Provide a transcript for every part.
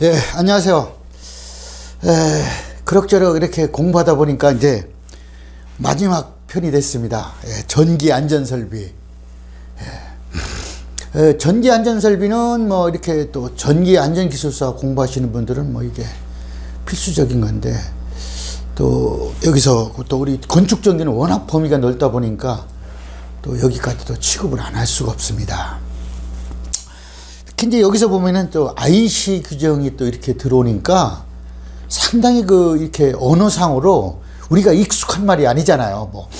예, 안녕하세요. 그럭저럭 이렇게 공부하다 보니까 이제 마지막 편이 됐습니다. 전기 안전설비. 전기 안전설비는 뭐 이렇게 또 전기 안전기술사 공부하시는 분들은 뭐 이게 필수적인 건데, 또 여기서 또 우리 건축전기는 워낙 범위가 넓다 보니까 또 여기까지도 취급을 안 할 수가 없습니다. 특히 이제 여기서 보면은 또 IC 규정이 또 이렇게 들어오니까 상당히 이렇게 언어상으로 우리가 익숙한 말이 아니잖아요. 뭐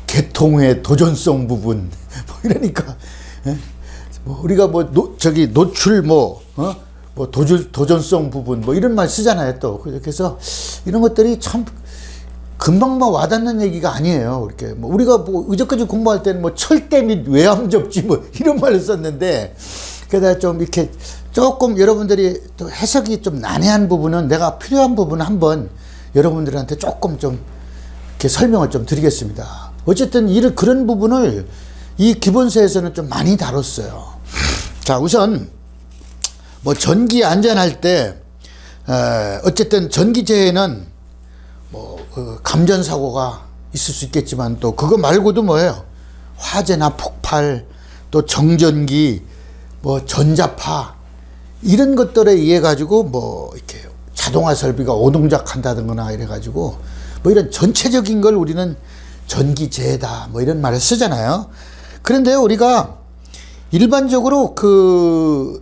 계통의 도전성 부분 뭐 이러니까 뭐 우리가 뭐 노출 도전성 부분 뭐 이런 말 쓰잖아요. 또 그래서 이런 것들이 참 금방 뭐 와닿는 얘기가 아니에요. 이렇게 뭐 우리가 뭐 의적까지 공부할 때는 뭐 철대 및 외암 접지 뭐 이런 말을 썼는데, 그러다 좀 이렇게 조금 여러분들이 또 해석이 좀 난해한 부분은 내가 필요한 부분은 한번 여러분들한테 조금 좀 이렇게 설명을 좀 드리겠습니다. 어쨌든 그런 부분을 이 기본서에서는 좀 많이 다뤘어요. 자, 우선 뭐 전기 안전할 때 어쨌든 전기재해는 뭐 감전사고가 있을 수 있겠지만 또 그거 말고도 뭐예요? 화재나 폭발, 또 정전기, 뭐 전자파 이런 것들에 의해 가지고 뭐 이렇게 자동화 설비가 오동작한다든가 이래 가지고 뭐 이런 전체적인 걸 우리는 전기재해다 뭐 이런 말을 쓰잖아요. 그런데 우리가 일반적으로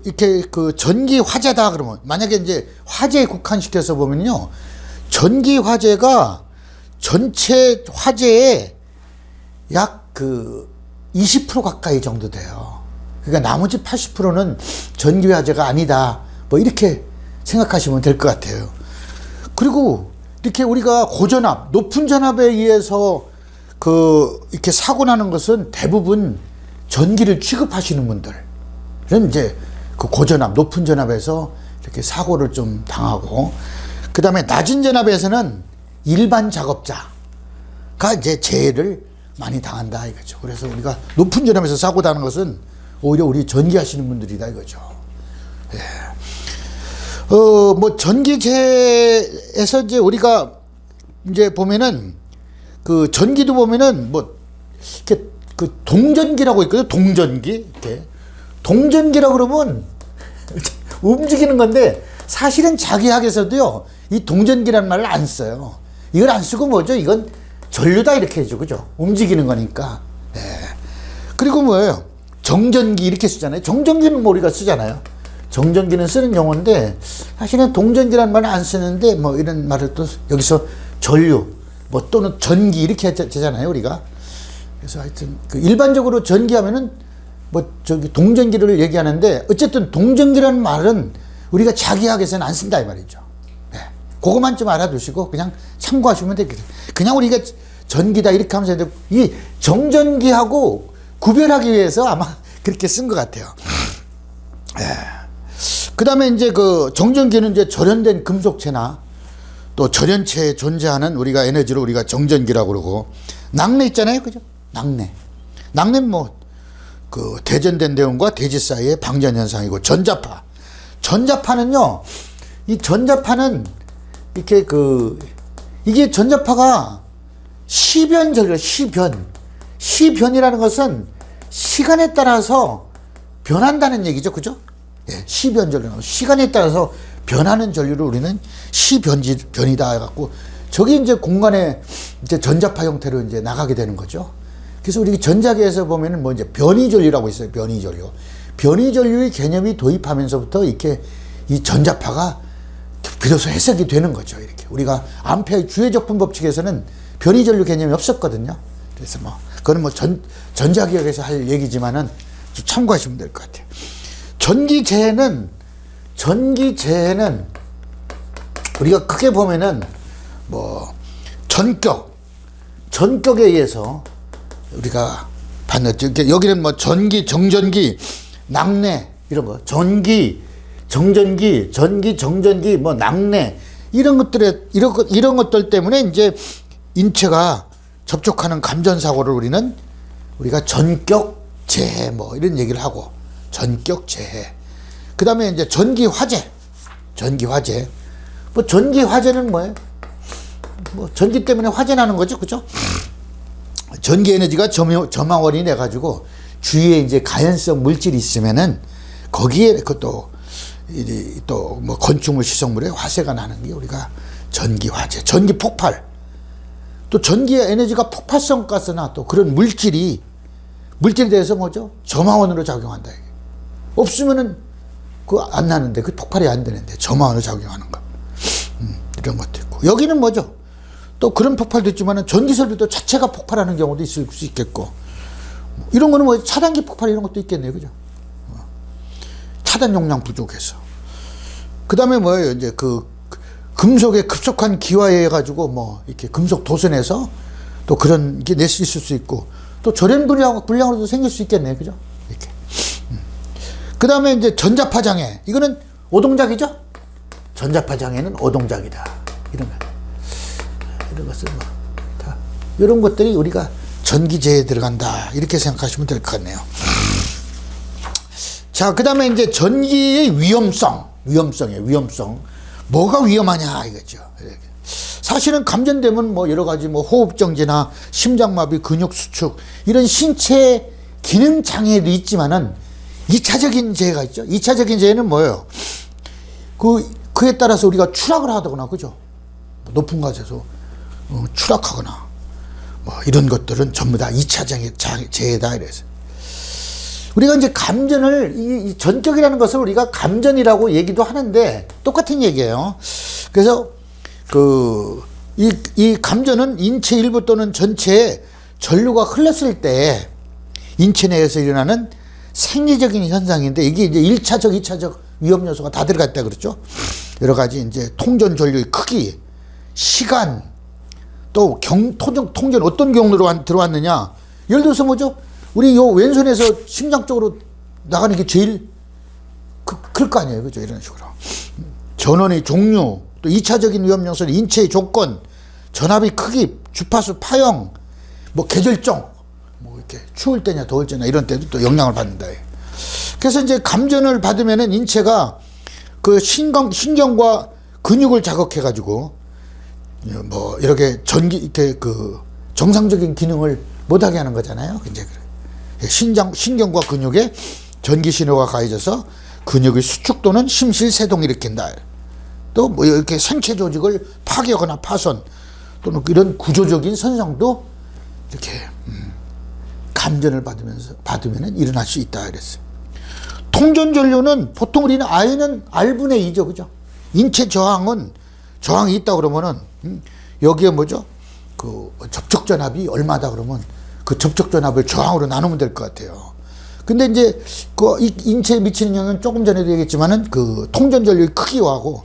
이렇게 전기 화재다 그러면, 만약에 이제 화재에 국한시켜서 보면요, 전기 화재가 전체 화재의 약 20% 가까이 정도 돼요. 그러니까 나머지 80%는 전기 화재가 아니다 뭐 이렇게 생각하시면 될 것 같아요. 그리고 이렇게 우리가 고전압, 높은 전압에 의해서 이렇게 사고 나는 것은 대부분 전기를 취급하시는 분들은 이제 고전압, 높은 전압에서 이렇게 사고를 좀 당하고, 그 다음에 낮은 전압에서는 일반 작업자가 이제 재해를 많이 당한다 이거죠. 그래서 우리가 높은 전압에서 사고 나는 것은 오히려 우리 전기하시는 분들이다 이거죠. 예. 뭐 전기재해에서 이제 우리가 이제 보면은 전기도 보면은 뭐 이렇게 동전기라고 있거든요. 동전기. 이렇게 동전기라고 그러면 움직이는 건데 사실은 자기 학에서도요 이 동전기라는 말을 안 써요. 이걸 안 쓰고 뭐죠? 이건 전류다 이렇게 해줘, 그죠? 움직이는 거니까. 네. 그리고 뭐예요? 정전기 이렇게 쓰잖아요. 정전기는 뭐 우리가 쓰잖아요. 정전기는 쓰는 용어인데 사실은 동전기라는 말을 안 쓰는데 뭐 이런 말을 또 여기서 전류 뭐 또는 전기 이렇게 하잖아요 우리가. 그래서 하여튼 일반적으로 전기하면은 뭐 동전기를 얘기하는데, 어쨌든 동전기라는 말은 우리가 자기학에서는 안 쓴다 이 말이죠. 네. 그것만 좀 알아두시고 그냥 참고하시면 되겠어요. 그냥 우리가 전기다 이렇게 하면서 이 정전기하고 구별하기 위해서 아마 그렇게 쓴 것 같아요. 네. 그 다음에 이제 정전기는 이제 절연된 금속체나 또 절연체에 존재하는 우리가 에너지로 우리가 정전기라고 그러고, 낙뢰 있잖아요, 그죠? 낙뢰는 뭐 대전된 대원과 대지 사이의 방전 현상이고, 전자파는요, 이 전자파는 이렇게 이게 전자파가 시변전류, 시변이라는 것은 시간에 따라서 변한다는 얘기죠, 그죠? 예, 시변전류, 시간에 따라서 변하는 전류를 우리는 시변이다 해갖고, 저기 이제 공간에 이제 전자파 형태로 이제 나가게 되는 거죠. 그래서 우리 전자계에서 보면은 뭐 이제 변이전류라고 있어요. 변이전류의 개념이 도입하면서부터 이렇게 이 전자파가 비로소 해석이 되는 거죠. 이렇게 우리가 암페어의 주회적분 법칙에서는 변이전류 개념이 없었거든요. 그래서 뭐 그거는 뭐 전자기역에서 할 얘기지만은 좀 참고하시면 될 것 같아요. 전기재해는 우리가 크게 보면은 뭐 전격에 의해서 우리가 받는, 여기는 뭐 전기, 정전기, 낙뢰 이런 거, 전기, 정전기, 정전기, 뭐 낙뢰 이런 것들 때문에 이제 인체가 접촉하는 감전사고를 우리가 전격 재해 뭐 이런 얘기를 하고, 전격 재해. 그 다음에 이제 전기 화재. 전기 화재. 뭐 전기 화재는 뭐예요? 뭐 전기 때문에 화재 나는 거죠. 그죠? 전기 에너지가 점화원이 돼가지고 주위에 이제 가연성 물질이 있으면은 거기에 그것도 또 뭐 건축물 시설물에 화재가 나는 게 우리가 전기 화재, 전기 폭발. 또 전기 에너지가 폭발성 가스나 또 그런 물질에 대해서 뭐죠? 점화원으로 작용한다. 이게. 없으면은 그 안 나는데 그 폭발이 안 되는데 점화원으로 작용하는 거. 이런 것도 있고. 여기는 뭐죠? 또 그런 폭발도 있지만은 전기 설비도 자체가 폭발하는 경우도 있을 수 있겠고. 이런 거는 뭐 차단기 폭발 이런 것도 있겠네요. 그죠? 차단 용량 부족해서. 그 다음에 뭐예요? 이제 그 금속의 급속한 기화에 해가지고 뭐 이렇게 금속 도선에서 또 그런 게 낼 수 있을 수 있고 또 절연 불량으로도 생길 수 있겠네요. 그죠? 이렇게. 그 다음에 이제 전자파 장애. 이거는 오동작이죠? 전자파 장애는 오동작이다. 이런 거. 이런 것은 뭐 다 이런 것들이 우리가 전기재에 들어간다. 이렇게 생각하시면 될 것 같네요. 자, 그 다음에 이제 전기의 위험성이에요. 위험성. 뭐가 위험하냐 이거죠. 사실은 감전되면 뭐 여러 가지 뭐 호흡정지나 심장마비, 근육수축 이런 신체 기능 장애도 있지만은 2차적인 재해가 있죠. 2차적인 재해는 뭐예요? 그에 따라서 우리가 추락을 하거나, 그죠? 높은 곳에서 추락하거나 뭐 이런 것들은 전부 다 2차적인 재해다 이래서. 우리가 이제 감전을, 이 전격이라는 것을 우리가 감전이라고 얘기도 하는데 똑같은 얘기예요. 그래서 이 감전은 인체 일부 또는 전체에 전류가 흘렀을 때 인체 내에서 일어나는 생리적인 현상인데 이게 이제 1차적, 2차적 위험 요소가 다 들어가 있다 그랬죠. 여러 가지 이제 통전 전류의 크기, 시간, 또 통전 어떤 경로로 들어왔느냐. 예를 들어서 뭐죠? 우리 요 왼손에서 심장 쪽으로 나가는 게 제일 클 거 아니에요. 그죠? 이런 식으로. 전원의 종류, 또 2차적인 위험 요소는 인체의 조건, 전압의 크기, 주파수 파형, 뭐 계절종, 뭐 이렇게 추울 때냐 더울 때냐 이런 때도 또 영향을 받는다. 그래서 이제 감전을 받으면은 인체가 그 신경과 근육을 자극해가지고 뭐 이렇게 이렇게 그 정상적인 기능을 못하게 하는 거잖아요. 이제 신경과 근육에 전기 신호가 가해져서 근육의 수축 또는 심실세동을 일으킨다. 또 뭐 이렇게 생체 조직을 파괴하거나 파손 또는 이런 구조적인 손상도 이렇게 감전을 받으면 일어날 수 있다 그랬어요. 통전 전류는 보통 우리는 I는 R분의 2죠, 그죠? 인체 저항이 있다 그러면은 여기에 뭐죠? 그 접촉 전압이 얼마다 그러면 그 접촉 전압을 저항으로 나누면 될 것 같아요. 근데 이제 그 인체에 미치는 영향은 조금 전에도 얘기했지만은 그 통전 전류의 크기하고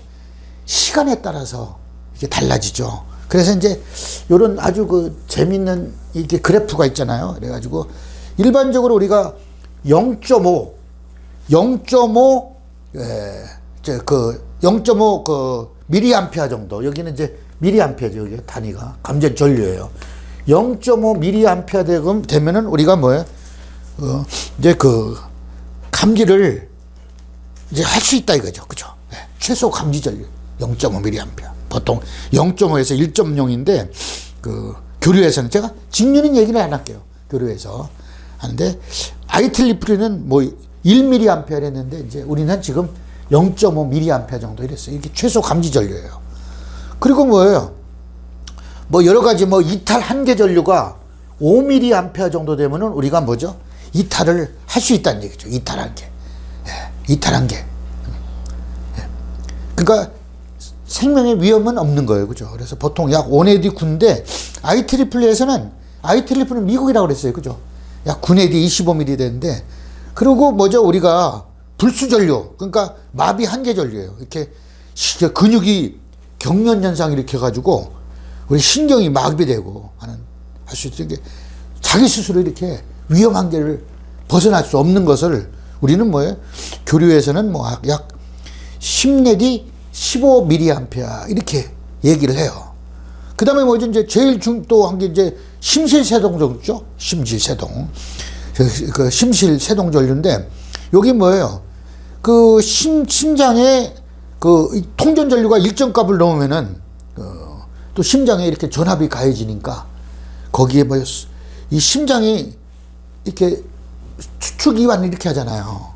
시간에 따라서 이게 달라지죠. 그래서 이제 요런 아주 그 재밌는 이게 그래프가 있잖아요. 그래가지고 일반적으로 우리가 0.5 미리암페어 정도. 여기는 이제 미리암페어죠. 여기 단위가 감전 전류예요. 0.5 미리암페어 되면은 우리가 뭐예요? 이제 그 감지를 이제 할 수 있다 이거죠. 그죠? 네. 최소 감지 전류 0.5 미리암페어. 보통 0.5에서 1.0인데 그 교류에서는 제가 직류는 얘기를 안 할게요. 교류에서 하는데 IEEE는 뭐 1mA 했는데 이제 우리는 지금 0.5mA 정도 이랬어요. 이게 최소 감지 전류예요. 그리고 뭐예요? 뭐 여러 가지 뭐 이탈 한계 전류가 5mA 정도 되면은 우리가 뭐죠? 이탈을 할 수 있다는 얘기죠. 이탈 한계. 예, 이탈 한계. 예. 그러니까 생명의 위험은 없는 거예요. 그죠? 그래서 보통 약 5내디 9인데 IEEE에서는 미국이라고 그랬어요. 그죠? 약 9내디 25mm 되는데 그리고 뭐죠? 우리가 불수전류, 그러니까 마비 한계 전류예요. 이렇게 근육이 경련 현상을 일으켜가지고 우리 신경이 마비되고 할 수 있는 게 자기 스스로 이렇게 위험 한계를 벗어날 수 없는 것을 우리는 뭐예요? 교류에서는 뭐 약 10내디 15mA 이렇게 얘기를 해요. 그 다음에 뭐죠? 이제 제일 또 한 게 이제 심실세동전류죠? 심실세동. 그 심실세동 전류인데 여기 뭐예요? 그 심장에 그 통전 전류가 일정 값을 넘으면은 또 심장에 이렇게 전압이 가해지니까 거기에 뭐 이 심장이 이렇게 추축 이완 이렇게 하잖아요.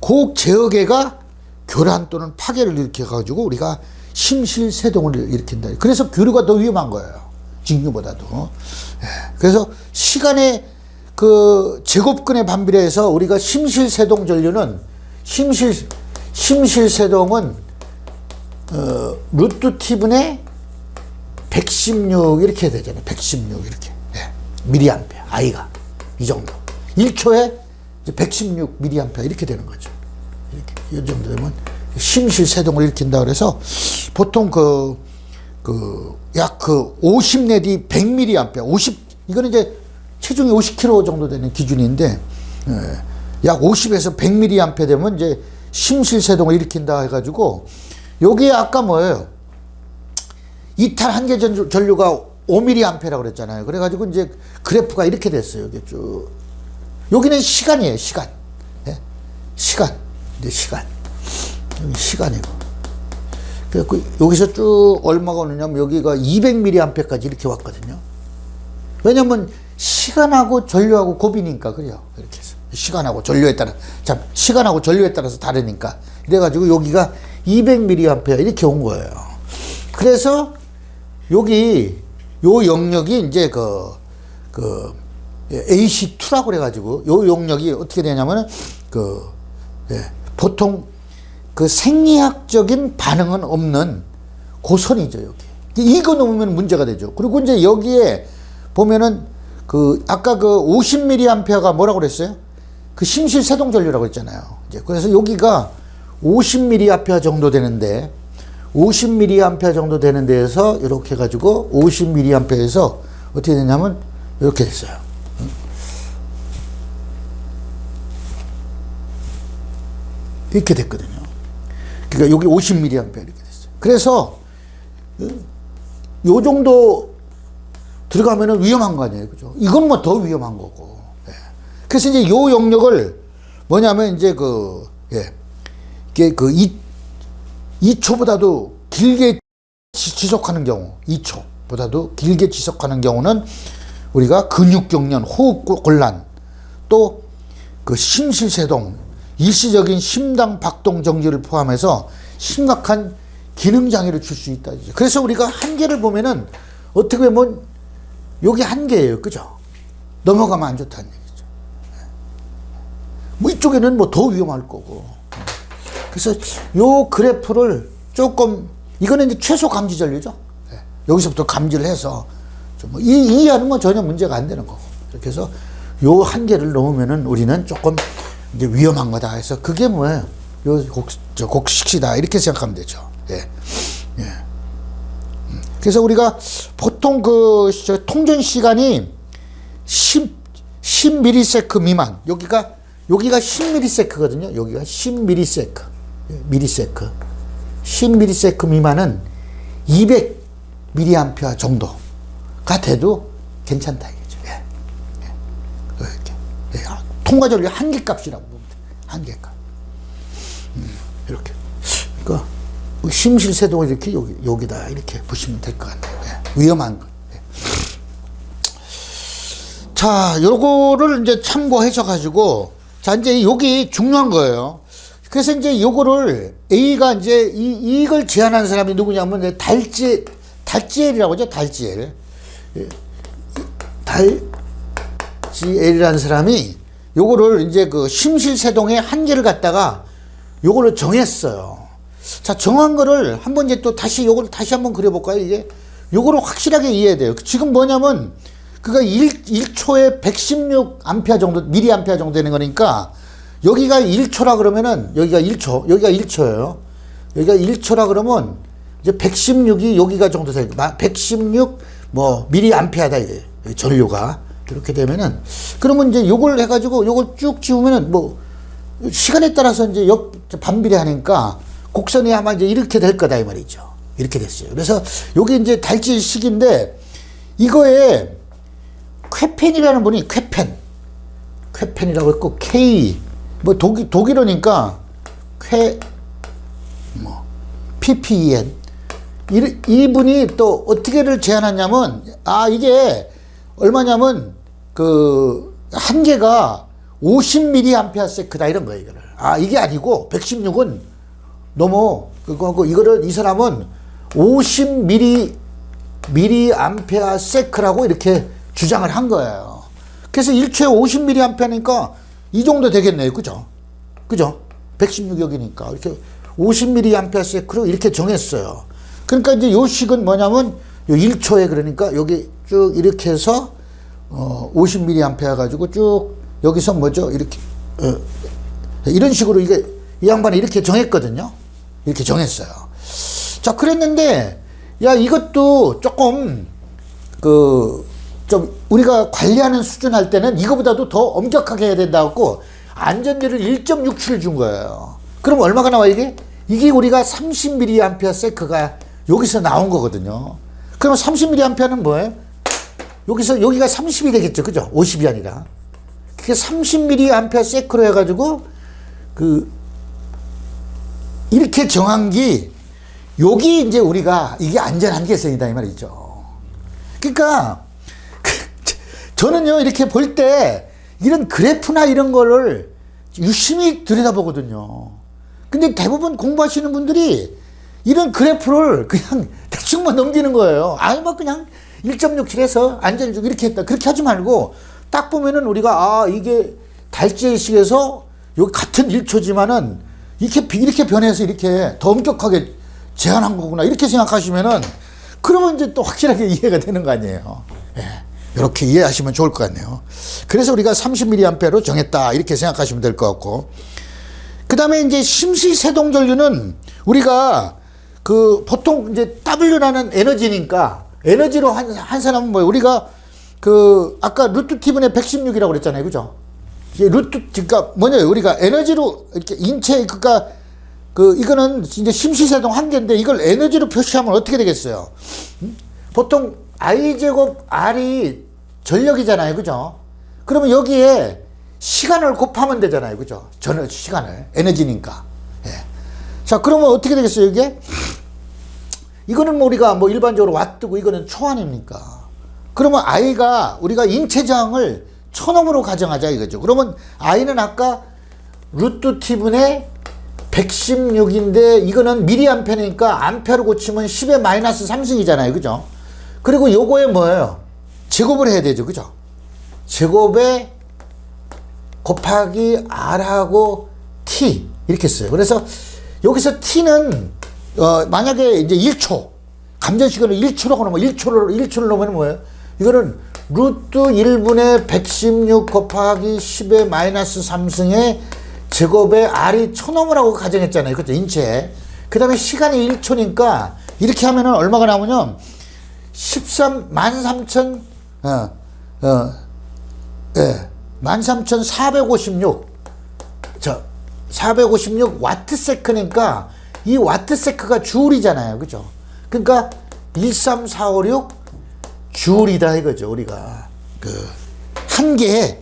그 제어계가 교란 또는 파괴를 일으켜 가지고 우리가 심실세동을 일으킨다. 그래서 교류가 더 위험한 거예요. 진규보다도. 그래서 시간의 그 제곱근에 반비례해서 우리가 심실세동 전류는 심실세동은 루트 t분의 116 이렇게 되잖아요. 116 이렇게. 미리암페어. I가 이 정도. 1초에 116 미리암페어 이렇게 되는 거죠. 이렇게 이 정도 되면 심실세동을 일으킨다 그래서 보통 약 50 내지 100 미리암페어 50 이거는 이제 체중이 50kg 정도 되는 기준인데 약 50에서 100 미리암페어 되면 이제 심실세동을 일으킨다 해가지고 여기에 아까 뭐예요? 이탈 한계 전류가 5mA라고 그랬잖아요. 그래가지고 이제 그래프가 이렇게 됐어요. 여기 쭉. 여기는 시간이에요, 시간. 예? 시간. 이제 시간. 여기 시간이고. 그래서 여기서 쭉 얼마가 오느냐면 여기가 200mA까지 이렇게 왔거든요. 왜냐면 시간하고 전류하고 곱이니까, 그래요. 이렇게 해서. 시간하고 전류에 따라, 시간하고 전류에 따라서 다르니까. 그래가지고 여기가 200mA 이렇게 온 거예요. 그래서 여기 요 영역이 이제 AC2라고 그래가지고 요 영역이 어떻게 되냐면은 보통 그 생리학적인 반응은 없는 고선이죠, 여기. 이거 넘으면 문제가 되죠. 그리고 이제 여기에 보면은 아까 50mA가 뭐라고 그랬어요? 그 심실세동 전류라고 했잖아요. 이제 그래서 여기가 50mA 정도 되는데 50mA 정도 되는 데에서 이렇게 해가지고 50mA에서 어떻게 되냐면 이렇게 됐어요. 이렇게 됐거든요. 그러니까 여기 50mA 이렇게 됐어요. 그래서 요 정도 들어가면은 위험한 거 아니에요, 그죠? 이건 뭐 더 위험한 거고. 그래서 이제 요 영역을 뭐냐면 이제 이게 2초보다도 길게 지속하는 경우, 2초보다도 길게 지속하는 경우는 우리가 근육경련, 호흡곤란, 또 심실세동, 일시적인 심장 박동 정지를 포함해서 심각한 기능장애를 줄 수 있다. 그래서 우리가 한계를 보면은 어떻게 보면 여기 한계예요. 그죠? 넘어가면 안 좋다는 얘기죠. 뭐 이쪽에는 뭐 더 위험할 거고. 그래서 요 그래프를 조금, 이거는 이제 최소 감지 전류죠. 여기서부터 감지를 해서 이 이하는 뭐 전혀 문제가 안 되는 거고. 이렇게 해서 요 한계를 넘으면은 우리는 조금 이제 위험한 거다 해서 그게 뭐예요? 요 곡식시다 이렇게 생각하면 되죠. 그래서 우리가 보통 통전 시간이 10ms 미만, 여기가 10ms거든요. 여기가 10ms. 10ms 미만은 200mA 정도가 돼도 괜찮다 이거죠. 이렇게. 통과 전류 한계값이라고 보면 돼. 한계값. 이렇게. 그러니까 심실세동을 이렇게 여기다 이렇게 보시면 될 것 같아요. 위험한 거. 자, 요거를 이제 참고하셔 가지고, 자, 이제 여기 중요한 거예요. 그래서 이제 요거를 A가 이제 이걸 제안한 사람이 누구냐면 달지엘이라고 하죠. 달지엘이라는 사람이 요거를 이제 심실세동의 한계를 갖다가 요거를 정했어요. 자, 정한 거를 한번 이제 또 요걸 다시 한번 그려볼까요? 이게 요거를 확실하게 이해해야 돼요. 지금 뭐냐면 그가 1초에 116A 정도, 미리암페어 정도 되는 거니까 여기가 1초라 그러면은 여기가 1초, 여기가 1초예요. 여기가 1초라 그러면 이제 116이 여기가 정도 될 116 미리암페어다 이게 전류가 이렇게 되면은 그러면 이제 요걸 해가지고 요걸 쭉 지우면은 시간에 따라서 이제 반비례하니까 곡선이 아마 이제 이렇게 될 거다 이 말이죠. 이렇게 됐어요. 그래서 요게 이제 달질식인데 이거에 쾌펜이라는 분이 쾌펜이라고 했고 독일어니까 ppem. 이분이 또 어떻게를 제안하냐면, 이게 얼마냐면, 한계가 50mAh다 이런 거예요, 이거를. 이게 아니고, 116은 너무, 그거하고, 이 사람은 50mAh라고 이렇게 주장을 한 거예요. 그래서 1초에 50mAh니까 이 정도 되겠네요. 그죠? 116여기니까. 이렇게 50mAh로 이렇게 정했어요. 그러니까 이제 요 식은 뭐냐면, 요 1초에 그러니까 여기 쭉 이렇게 해서, 50mA 가지고 쭉 여기서 뭐죠? 이렇게, 이런 식으로 이 양반이 이렇게 정했거든요. 이렇게 정했어요. 자, 그랬는데, 이것도 조금, 좀 우리가 관리하는 수준 할 때는 이거보다도 더 엄격하게 해야 된다고 안전지를 1.67 준 거예요. 그럼 얼마가 나와, 이게? 이게 우리가 30mAh가 여기서 나온 거거든요. 그러면 30mAh는 뭐예요? 여기가 30이 되겠죠. 그죠? 50이 아니라. 그게 30mAh로 해가지고, 이렇게 정한 게, 여기 이제 우리가 이게 안전 한계선이다 이 말이죠. 그러니까, 저는요, 이렇게 볼 때, 이런 그래프나 이런 거를 유심히 들여다보거든요. 근데 대부분 공부하시는 분들이 이런 그래프를 그냥 대충만 넘기는 거예요. 그냥 1.67에서 안전주기 이렇게 했다. 그렇게 하지 말고 딱 보면은 우리가 이게 달지의식에서 여기 같은 1초지만은 이렇게 변해서 이렇게 더 엄격하게 제한한 거구나. 이렇게 생각하시면은 그러면 이제 또 확실하게 이해가 되는 거 아니에요. 이렇게 이해하시면 좋을 것 같네요. 그래서 우리가 30mAh로 정했다. 이렇게 생각하시면 될 것 같고. 그 다음에 이제 심시세동전류는 우리가 보통 이제 W라는 에너지니까 에너지로 한 사람은 뭐예요? 우리가 아까 루트 T분의 116이라고 그랬잖아요. 그죠? 그러니까 뭐냐요? 우리가 에너지로 이렇게 인체, 그러니까 이거는 이제 심시세동 한계인데 이걸 에너지로 표시하면 어떻게 되겠어요? 보통 I제곱 R이 전력이잖아요. 그죠? 그러면 여기에 시간을 곱하면 되잖아요. 그죠? 시간을. 에너지니까. 자, 그러면 어떻게 되겠어요, 이게? 이거는 우리가 일반적으로 와트고 이거는 초 아닙니까? 그러면 I가 우리가 인체 저항을 1000옴으로 가정하자 이거죠. 그러면 I는 아까 루트 T분의 116인데 이거는 미리암페니까 암페로 고치면 10의 마이너스 3승이잖아요. 그죠? 그리고 요거에 뭐예요? 제곱을 해야 되죠. 그죠? 제곱에 곱하기 R하고 T 이렇게 써요. 그래서 여기서 T는 만약에 이제 1초 감전시간을 1초라고 놓으면 1초를 놓으면 뭐예요? 이거는 루트 1분의 116 곱하기 10의 마이너스 3승의 제곱에 R이 1000옴이라고 가정했잖아요. 그죠? 인체에. 그 다음에 시간이 1초니까 이렇게 하면은 얼마가 나오냐면 13,456 456 와트세크니까 이 와트세크가 주울이잖아요. 그죠? 그러니까 13456 주울이다 이거죠. 우리가 한계의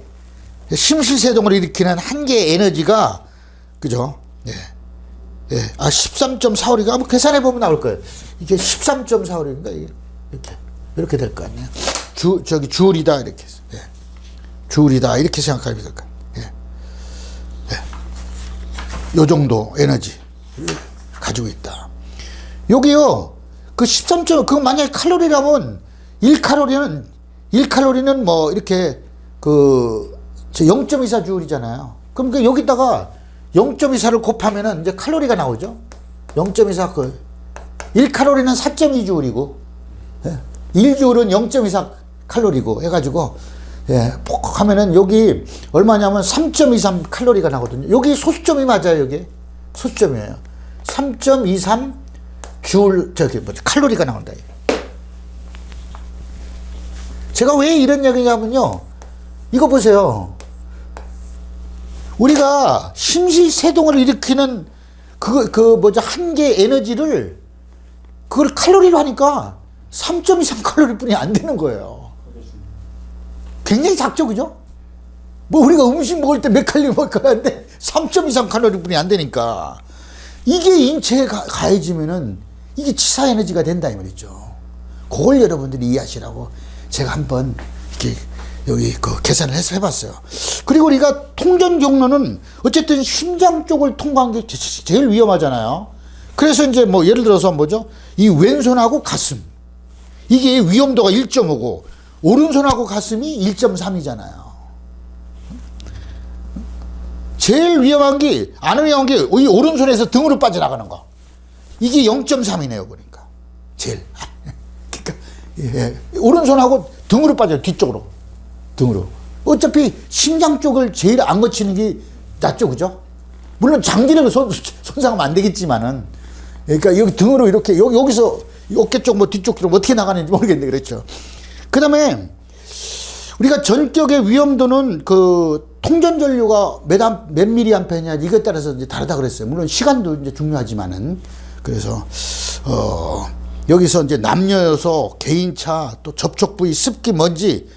심실세동을 일으키는 한계의 에너지가 그죠? 13.45이가 한번 계산해 보면 나올 거예요. 이게 13.45인가 이렇게 될 거 아니에요. 주울이다 이렇게 해서. 주울이다 이렇게 생각하면 될 거예요. 요 정도 에너지 가지고 있다. 여기요, 그거 만약에 칼로리라면 1칼로리는 뭐 이렇게 0.24 주울이잖아요. 그럼 여기다가 0.24를 곱하면은 이제 칼로리가 나오죠. 0.24 1칼로리는 4.2 주울이고 1주울은 0.24 칼로리고 해가지고 하면은 여기 얼마냐면 3.23 칼로리가 나거든요. 여기 소수점이 맞아요. 여기 소수점이에요. 3.23 주울 칼로리가 나온다. 제가 왜 이런 얘기냐면요, 이거 보세요. 우리가 심시세동을 일으키는 한계 에너지를 그걸 칼로리로 하니까 3.23 칼로리뿐이 안 되는 거예요. 굉장히 작죠, 그죠? 우리가 음식 먹을 때 몇 칼로리 먹을 거야 하는데 3.23 칼로리뿐이 안 되니까. 이게 인체에 가해지면은 이게 치사 에너지가 된다 이 말이죠. 그걸 여러분들이 이해하시라고 제가 한번 이렇게 여기 그 계산을 해서 해봤어요. 그리고 우리가 통전 경로는 어쨌든 심장 쪽을 통과한 게 제일 위험하잖아요. 그래서 이제 뭐 예를 들어서 뭐죠? 이 왼손하고 가슴. 이게 위험도가 1.5고 오른손하고 가슴이 1.3이잖아요. 제일 위험한 게, 안 위험한 게 이 오른손에서 등으로 빠져나가는 거. 이게 0.3이네요, 보니까. 제일. 그러니까, 예, 오른손하고 등으로 빠져요, 뒤쪽으로. 등으로. 어차피 심장 쪽을 제일 안 거치는 게 낫죠, 그죠? 물론 장기를 손상하면 안 되겠지만은. 그러니까 여기 등으로 이렇게, 여기서 어깨 쪽, 뭐 뒤쪽 좀 어떻게 나가는지 모르겠는데, 그렇죠. 그 다음에 우리가 전격의 위험도는 그 통전전류가 몇 미리암페어냐 이것에 따라서 이제 다르다 그랬어요. 물론 시간도 이제 중요하지만은. 그래서 여기서 이제 남녀여서 개인차 또 접촉 부위 습기 먼지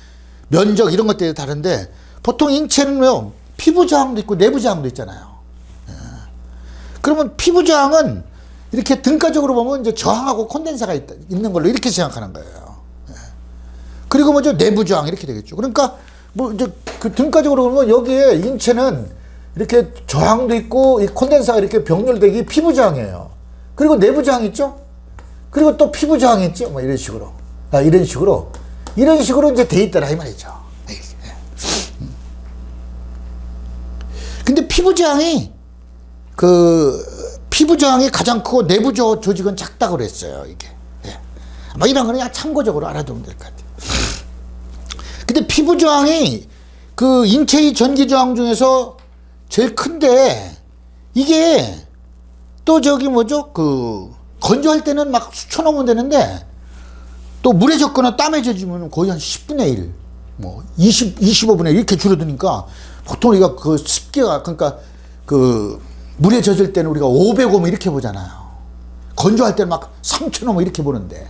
면적 이런 것들이 다른데 보통 인체는요 피부 저항도 있고 내부 저항도 있잖아요. 예. 그러면 피부 저항은 이렇게 등가적으로 보면 이제 저항하고 콘덴사가 있는 걸로 이렇게 생각하는 거예요. 예. 그리고 뭐죠 내부 저항 이렇게 되겠죠. 그러니까 뭐 이제 그 등가적으로 보면 여기에 인체는 이렇게 저항도 있고 이 콘덴사가 이렇게 병렬되기 피부 저항이에요. 그리고 내부 저항 있죠. 그리고 또 피부 저항이 있죠. 뭐 이런 식으로 이런 식으로 이제 돼 있더라 이 말이죠. 근데 피부 저항이 가장 크고 내부 조직은 작다고 그랬어요 이게. 뭐 이런 거는 그냥 참고적으로 알아두면 될 것 같아요. 근데 피부 저항이 그 인체의 전기 저항 중에서 제일 큰데 이게 또 저기 뭐죠 그 건조할 때는 막 수초 넘으면 되는데 또 물에 젖거나 땀에 젖으면 거의 한 10분의 1, 뭐 25분의 1 이렇게 줄어드니까 보통 우리가 그 습기가 그러니까 그 물에 젖을 때는 우리가 500옴 이렇게 보잖아요. 건조할 때는 막 3000옴 이렇게 보는데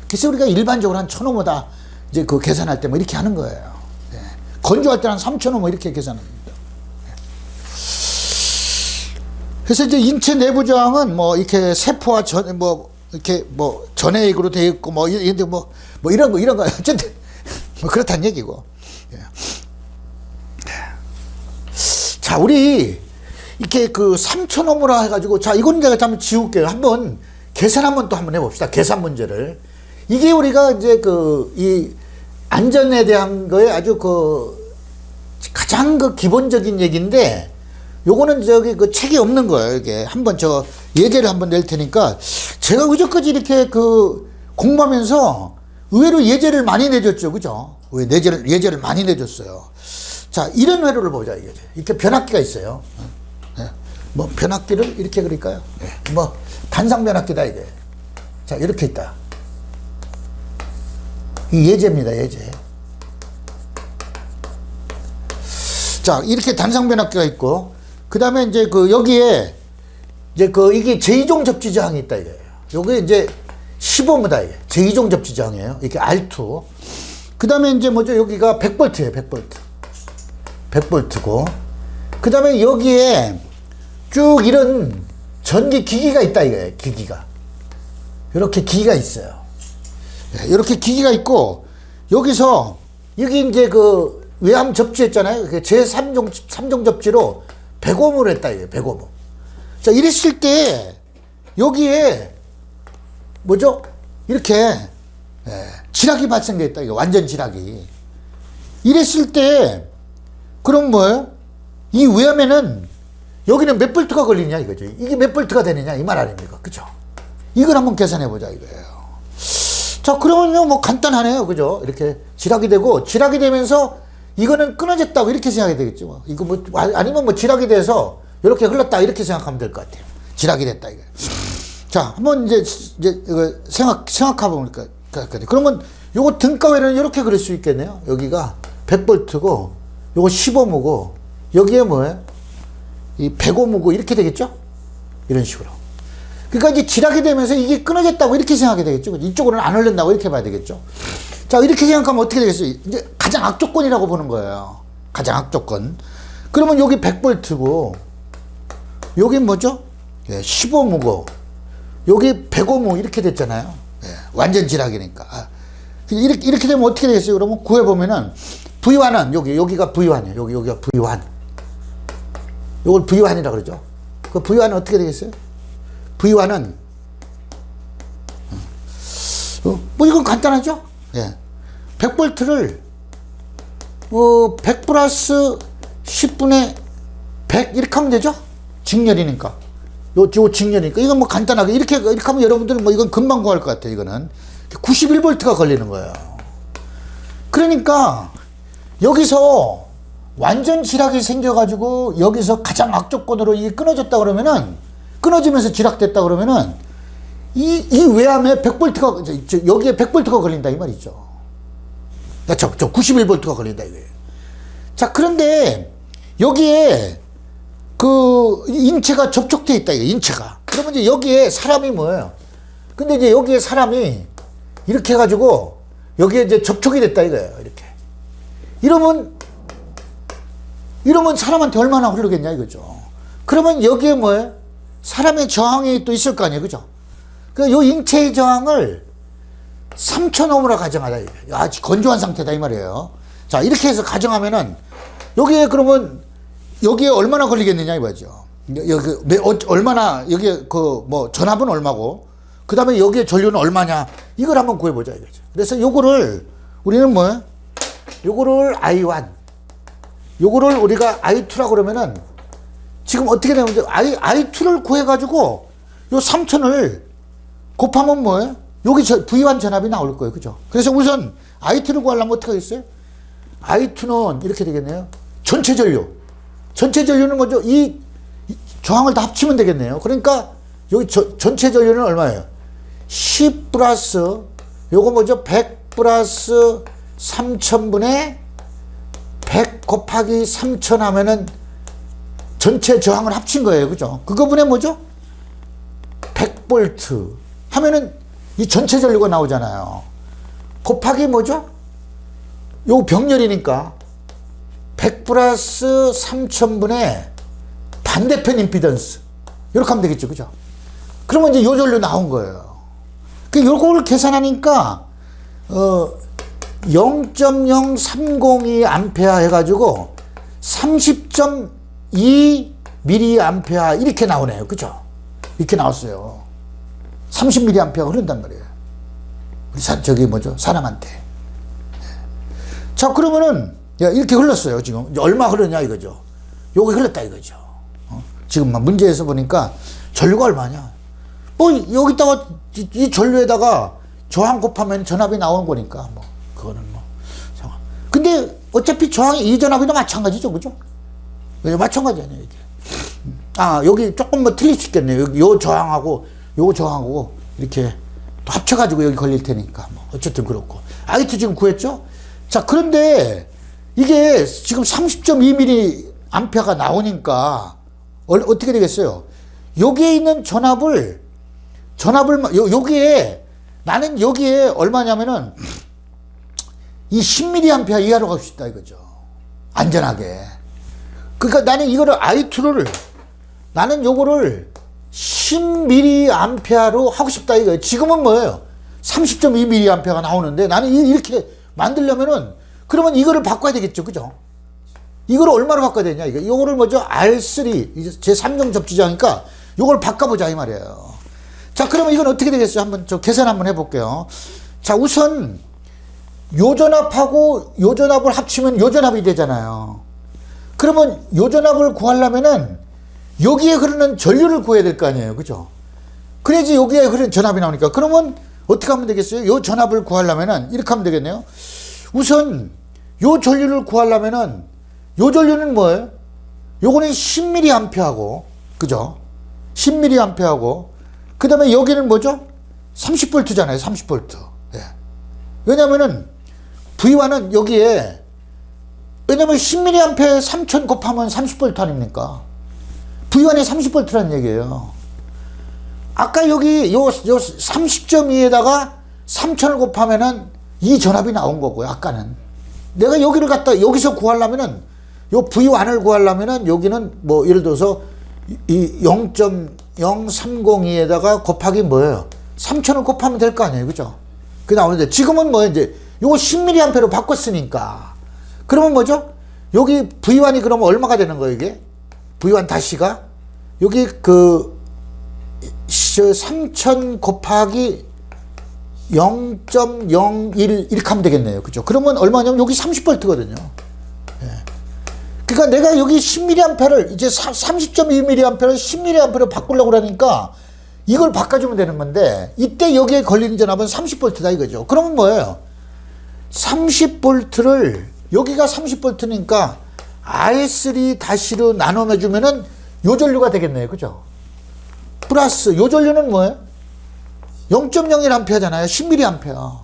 그래서 우리가 일반적으로 한 1000옴보다 이제 그 계산할 때 뭐 이렇게 하는 거예요. 예. 건조할 때는 한 3000옴 이렇게 계산합니다. 예. 그래서 이제 인체 내부 저항은 뭐 이렇게 세포와 이렇게 뭐 전해액으로 되어 있고 뭐 이런 거 어쨌든 뭐 그렇다는 얘기고. 예. 자, 우리 이렇게 그 3000옴으로 해가지고 자 이건 내가 한번 지울게요. 한번 계산 한번 해봅시다. 계산 문제를. 이게 우리가 이제 이 안전에 대한 거에 아주 가장 기본적인 얘기인데 요거는 저기 그 책이 없는 거예요. 이게 한번 저 예제를 한번 낼 테니까 제가 그저까지 이렇게 공부하면서 의외로 예제를 많이 내줬죠. 그죠? 왜 예제를 많이 내줬어요. 자, 이런 회로를 보자. 이렇게 변압기가 있어요. 네. 뭐 변압기를 이렇게 그릴까요? 네. 뭐 단상 변압기다 이게. 자, 이렇게 있다. 이 예제입니다, 예제. 자, 이렇게 단상 변압기가 있고, 그 다음에 이제 여기에, 이제 이게 제2종 접지 저항이 있다, 이거예요. 요게 이제 15M다, 이게. 제2종 접지 저항이에요. 이렇게 R2. 그 다음에 이제 뭐죠? 여기가 100V예요, 100V. 100V고. 그 다음에 여기에 쭉 이런 전기 기기가 있다, 이거예요, 기기가. 이렇게 기기가 있어요. 이렇게 기기가 있고 여기서 여기 이제 외암 접지했잖아요. 제3종 접지로 100옴을 했다 이게 100옴. 자, 이랬을 때 여기에 뭐죠? 이렇게 지락이 발생됐다 이거 완전 지락이. 이랬을 때 그럼 뭐예요? 이 외암에는 여기는 몇 볼트가 걸리냐 이거죠. 이게 몇 볼트가 되느냐 이 말 아닙니까? 그죠? 이걸 한번 계산해 보자 이거예요. 자, 그러면요, 뭐 간단하네요. 그죠? 이렇게 지락이 되고, 지락이 되면서 이거는 끊어졌다고 이렇게 생각이 되겠죠. 뭐. 이거 뭐, 아니면 뭐 지락이 돼서 이렇게 흘렀다 이렇게 생각하면 될 것 같아요. 지락이 됐다, 이거. 자, 한번 이제 이거 생각해보면 그러면 요거 등가위는 이렇게 그릴 수 있겠네요. 여기가 100볼트고, 요거 15M고, 여기에 뭐예요? 이 105M고 이렇게 되겠죠? 이런 식으로. 그러니까 이제 지락이 되면서 이게 끊어졌다고 이렇게 생각이 되겠죠. 이쪽으로는 안 흐른다고 이렇게 봐야 되겠죠. 자, 이렇게 생각하면 어떻게 되겠어요? 이제 가장 악조건이라고 보는 거예요. 가장 악조건. 그러면 여기 100볼트고, 여기 뭐죠? 예, 15무고 여기 105무 이렇게 됐잖아요. 예, 완전 지락이니까. 이렇게 되면 어떻게 되겠어요? 그러면 구해보면은 V1은 여기가 V1이에요. 여기가 V1. 요걸 V1이라고 그러죠. 그 V1은 어떻게 되겠어요? V1은 뭐 이건 간단하죠? 예. 100볼트를 100 플러스 10분의 100 이렇게 하면 되죠? 직렬이니까. 요 직렬이니까. 이건 뭐 간단하게 이렇게 하면 여러분들은 뭐 이건 금방 구할 것 같아요. 이거는 91볼트가 걸리는 거예요. 그러니까 여기서 완전 지락이 생겨가지고 여기서 가장 악조건으로 이게 끊어졌다 그러면은, 끊어지면서 지락됐다 그러면은 이 외암에 100볼트가 여기에 100볼트가 걸린다 이 말이죠. 저 91볼트가 걸린다 이거예요. 자, 그런데 여기에 그 인체가 접촉돼 있다 이거 인체가. 그러면 이제 여기에 사람이 뭐예요? 근데 이제 여기에 사람이 이렇게 해가지고 여기에 이제 접촉이 됐다 이거예요. 이러면 사람한테 얼마나 흐르겠냐 이거죠. 그러면 여기에 뭐예요? 사람의 저항이 또 있을 거 아니에요. 그죠? 그러니까 요 인체의 저항을 3000옴으로 가정하다. 아주 건조한 상태다 이 말이에요. 자, 이렇게 해서 가정하면은 여기에 그러면 여기에 얼마나 걸리겠느냐 이거죠. 여기 얼마나 여기에 그 뭐 전압은 얼마고 그 다음에 여기에 전류는 얼마냐 이걸 한번 구해보자 이거죠. 그래서 요거를 우리는 뭐예요? 요거를 I1 요거를 우리가 I2라고 그러면은 지금 어떻게 되면 I2를 구해가지고 요 3000을 곱하면 뭐예요? 여기 V1 전압이 나올 거예요. 그죠? 그래서 우선 I2를 구하려면 어떻게 하겠어요? I2는 이렇게 되겠네요. 전체 전류는 뭐죠? 이 저항을 다 합치면 되겠네요. 그러니까 여기 전체 전류는 얼마예요? 10 플러스 요거 뭐죠? 100 플러스 3000분의 100 곱하기 3000 하면은 전체 저항을 합친 거예요. 그죠? 그거분에 뭐죠? 100볼트 하면은 이 전체 전류가 나오잖아요. 곱하기 뭐죠? 요 병렬이니까 100 플러스 3000분의 반대편 임피던스 이렇게 하면 되겠죠. 그죠? 그러면 이제 요 전류 나온 거예요. 그 요거를 계산하니까 0.0302 암페어 해가지고 30.2 밀리암페어 이렇게 나오네요. 그죠? 이렇게 나왔어요. 30 밀리암페어가 흐른단 말이에요. 우리 저기 뭐죠? 사람한테. 자, 그러면은 이렇게 흘렀어요. 지금 얼마 흐르냐 이거죠. 요거 흘렀다 이거죠. 지금 문제에서 보니까 전류가 얼마냐? 뭐 여기다가 이 전류에다가 저항 곱하면 전압이 나오는 거니까 뭐 그거는 뭐 상관. 근데 어차피 저항이 이 전압이도 마찬가지죠, 그죠? 마찬가지 아니에요 이게. 아, 여기 조금 뭐 틀릴 수 있겠네요. 요 저항하고 요 저항하고 이렇게 또 합쳐가지고 여기 걸릴 테니까 뭐 어쨌든 그렇고. I2 지금 구했죠? 자, 그런데 이게 지금 30.2mA가 나오니까 어떻게 되겠어요? 여기에 있는 전압을 여기에 나는 여기에 얼마냐면은 이 10mA 이하로 가고 싶다 이거죠. 안전하게. 그러니까 나는 이거를 I2를 나는 요거를 10mA로 하고 싶다 이거예요. 지금은 뭐예요? 30.2mA가 나오는데 나는 이렇게 만들려면은 그러면 이거를 바꿔야 되겠죠. 그죠? 이거를 얼마로 바꿔야 되냐 이거. 요거를 뭐죠? R3 제 3종 접지자니까 요걸 바꿔보자 이 말이에요. 자, 그러면 이건 어떻게 되겠어요? 한번 저 계산 한번 해볼게요. 자, 우선 요 전압하고 요 전압을 합치면 요 전압이 되잖아요. 그러면 요 전압을 구하려면은 여기에 흐르는 전류를 구해야 될 거 아니에요. 그죠? 그래야지 여기에 흐르는 전압이 나오니까. 그러면 어떻게 하면 되겠어요? 요 전압을 구하려면은 이렇게 하면 되겠네요. 우선 요 전류를 구하려면은 요 전류는 뭐예요? 요거는 10mA하고 그죠? 10mA하고 그 다음에 여기는 뭐죠? 30V잖아요. 30V. 예. 왜냐면은 V1은 여기에 왜냐면 10mA에 3000 곱하면 30V 아닙니까? V1이 30V라는 얘기예요. 아까 여기 요 30.2에다가 3000을 곱하면은 이 전압이 나온 거고요. 아까는 내가 여기를 갖다 여기서 구하려면은 요 V1을 구하려면은 여기는 뭐 예를 들어서 이 0.3 0.0302에다가 곱하기 뭐예요? 3000을 곱하면 될 거 아니에요. 그죠? 그게 나오는데 지금은 뭐 이제 요거 10mA로 바꿨으니까 그러면 뭐죠? 여기 V1이 그러면 얼마가 되는 거예요, 이게? V1 다시가 여기 그 3000 곱하기 0.01 이렇게 하면 되겠네요. 그죠? 그러면 얼마냐면 여기 30V거든요. 예. 그러니까 내가 여기 10mA를 이제 30.2mA를 10mA로 바꾸려고 그러니까 이걸 바꿔주면 되는 건데 이때 여기에 걸리는 전압은 30V다 이거죠. 그러면 뭐예요? 30V를 여기가 30V니까 R3-로 나눠주면은 요전류가 되겠네요. 그죠? 플러스 요전류는 뭐예요? 0.01A잖아요. 10mA.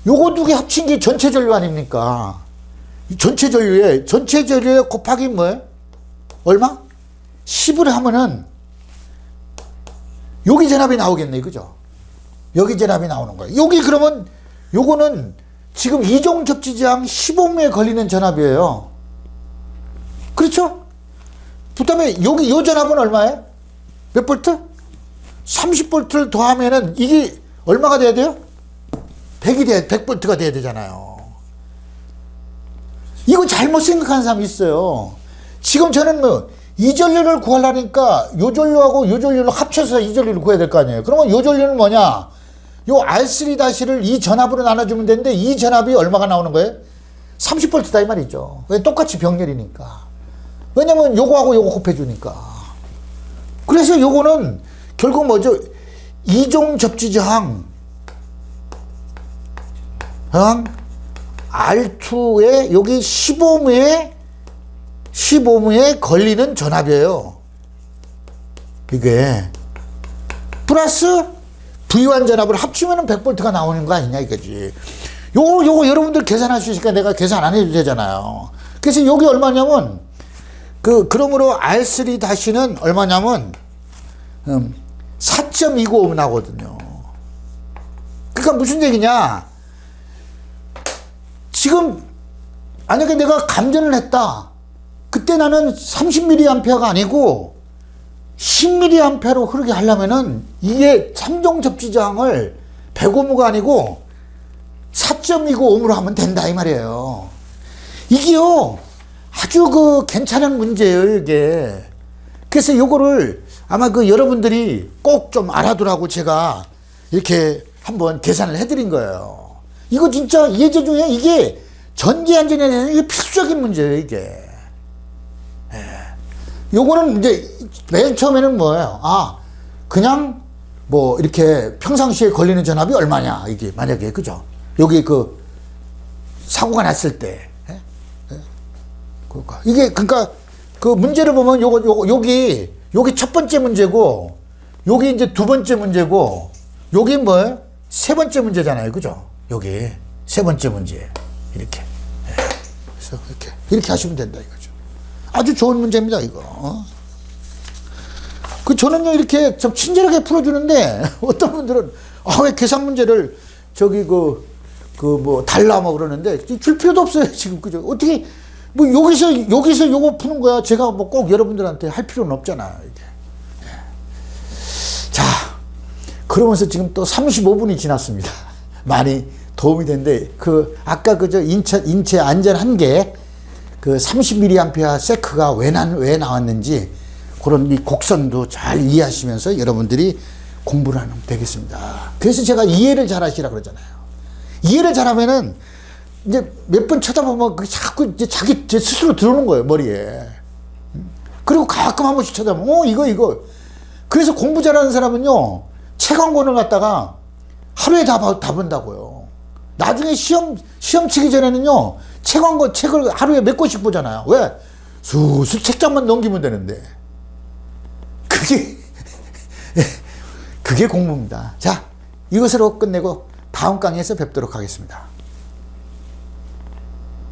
요거 두 개 합친 게 전체 전류 아닙니까? 전체 전류에 곱하기 뭐예요? 얼마? 10을 하면은 여기 전압이 나오겠네. 그죠? 여기 전압이 나오는 거예요. 여기 그러면 요거는 지금 이종 접지장 15mm에 걸리는 전압이에요. 그렇죠? 그 다음에 여기 요 전압은 얼마예요? 몇 볼트? 30V를 더하면은 이게 얼마가 돼야 돼요? 100V가 돼야 되잖아요. 이거 잘못 생각하는 사람이 있어요. 지금 저는 뭐 이 전류를 구하려니까 요 전류하고 요 전류를 합쳐서 이 전류를 구해야 될 거 아니에요. 그러면 요 전류는 뭐냐? 요 R3-를 이 전압으로 나눠주면 되는데 이 전압이 얼마가 나오는 거예요? 30V다 이 말이죠. 왜? 똑같이 병렬이니까. 왜냐면 요거하고 요거 곱해주니까. 그래서 요거는 결국 뭐죠? 이종 접지저항 R2에 여기 15mm에 걸리는 전압이에요. 이게 플러스 V1 전압을 합치면 100V가 나오는 거 아니냐 이거지. 요거 여러분들 계산할 수 있으니까 내가 계산 안 해도 되잖아요. 그래서 여기 얼마냐면 그러므로 R3-는 얼마냐면 4.29 오hm 나거든요. 그러니까 무슨 얘기냐? 지금 만약에 내가 감전을 했다. 그때 나는 30mA가 아니고 10mA로 흐르게 하려면은 이게 3종 접지장을 100ohm가 아니고 4.29 ohm으로 하면 된다 이 말이에요. 이게요 아주 괜찮은 문제예요 이게. 그래서 요거를 아마 여러분들이 꼭 좀 알아두라고 제가 이렇게 한번 계산을 해드린 거예요. 이거 진짜 예제 중에 이게 전지안전에 대해서 이게 필수적인 문제예요 이게. 예. 요거는 이제 맨 처음에는 뭐예요? 그냥 뭐 이렇게 평상시에 걸리는 전압이 얼마냐 이게 만약에 그죠? 여기 사고가 났을 때 이게 그러니까 문제를 보면 여기 첫 번째 문제고 여기 이제 두 번째 문제고 여기 뭐예요? 세 번째 문제잖아요. 그죠? 여기 세 번째 문제. 이렇게. 그래서 이렇게 하시면 된다 이거죠. 아주 좋은 문제입니다, 이거. 저는요, 이렇게 좀 친절하게 풀어주는데 어떤 분들은 왜 계산 문제를 달라 뭐 그러는데 줄 필요도 없어요, 지금. 그죠? 어떻게 뭐 여기서 요거 푸는 거야. 제가 뭐 꼭 여러분들한테 할 필요는 없잖아요, 이게. 자, 그러면서 지금 또 35분이 지났습니다. 많이 도움이 되는데, 아까 인체 안전 한계, 30mA 세크가 왜 나왔는지, 그런 이 곡선도 잘 이해하시면서 여러분들이 공부를 하면 되겠습니다. 그래서 제가 이해를 잘 하시라 그러잖아요. 이해를 잘하면은, 이제 몇 번 쳐다보면 자꾸 이제 제 스스로 들어오는 거예요, 머리에. 그리고 가끔 한 번씩 쳐다보면, 이거. 그래서 공부 잘하는 사람은요, 책 한 권을 갖다가 하루에 다 본다고요. 나중에 시험 치기 전에는요, 책을 하루에 몇 권씩 보잖아요. 왜? 수술 책장만 넘기면 되는데. 그게 공부입니다. 자, 이것으로 끝내고 다음 강의에서 뵙도록 하겠습니다.